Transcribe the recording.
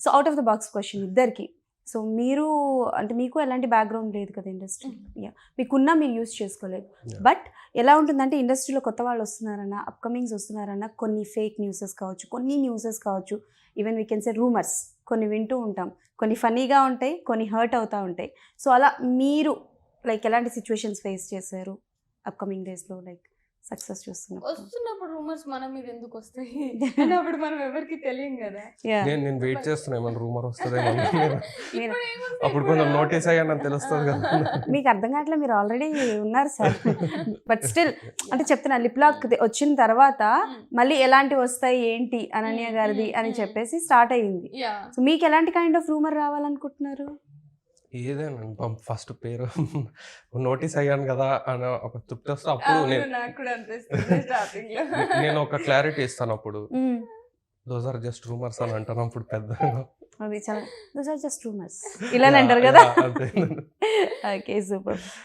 So out of the box question ఇద్దరికి. So మీరు అంటే మీకు ఎలాంటి బ్యాక్గ్రౌండ్ లేదు కదా ఇండస్ట్రీ, మీకున్నా మీరు యూస్ చేసుకోలేదు. బట్ ఎలా ఉంటుందంటే ఇండస్ట్రీలో కొత్త వాళ్ళు వస్తున్నారన్నా, అప్కమింగ్స్ వస్తున్నారన్నా కొన్ని ఫేక్ న్యూసెస్ కావచ్చు, కొన్ని న్యూసెస్ కావచ్చు, even we can say rumours కొన్ని వింటూ ఉంటాం. కొన్ని ఫన్నీగా ఉంటాయి, కొన్ని హర్ట్ అవుతూ ఉంటాయి. సో అలా మీరు లైక్ ఎలాంటి సిచ్యువేషన్స్ ఫేస్ చేశారు అప్కమింగ్ డేస్లో, లైక్ సక్సెస్ వస్తున్నప్పుడు రూమర్స్ మన మీద ఎందుకు వస్తాయి అని అప్పుడు మనం ఎవరికి తెలియం కదా. నేను వెయిట్ చేస్తున్నా ఏమన్నా రూమర్ వస్తుందేమో. ఇప్పుడు ఏమొస్తాయి అప్పుడు కొంచెం నోటీస్ అయ్యానని తెలుస్తుంది కదా. మీకు అర్థం కావట్లే, మీరు ఆల్రెడీ ఉన్నారు సార్. బట్ స్టిల్ అంటే చెప్తున్నా, లిప్ లాక్ వచ్చిన తర్వాత మళ్ళీ ఎలాంటి వస్తాయి ఏంటి అనన్య గారిది అని చెప్పేసి స్టార్ట్ అయ్యింది. సో మీకు ఎలాంటి కైండ్ ఆఫ్ రూమర్ రావాలనుకుంటున్నారు? ఏదేనండి ఫస్ట్ పేరు నోటీస్ అయ్యాను కదా అని ఒక తృప్తి వస్తే అప్పుడు నాకు కూడా అనిపిస్తుంది స్టార్టింగ్ లో. నేను ఒక క్లారిటీ ఇస్తాను అప్పుడు. దోస్ ఆర్ జస్ట్ రూమర్స్ అని అంటాను అప్పుడు పెద్దగా. అవి చాలా దోస్ ఆర్ జస్ట్ రూమర్స్ ఇలా అంటారు కదా. అంతే. Okay, super.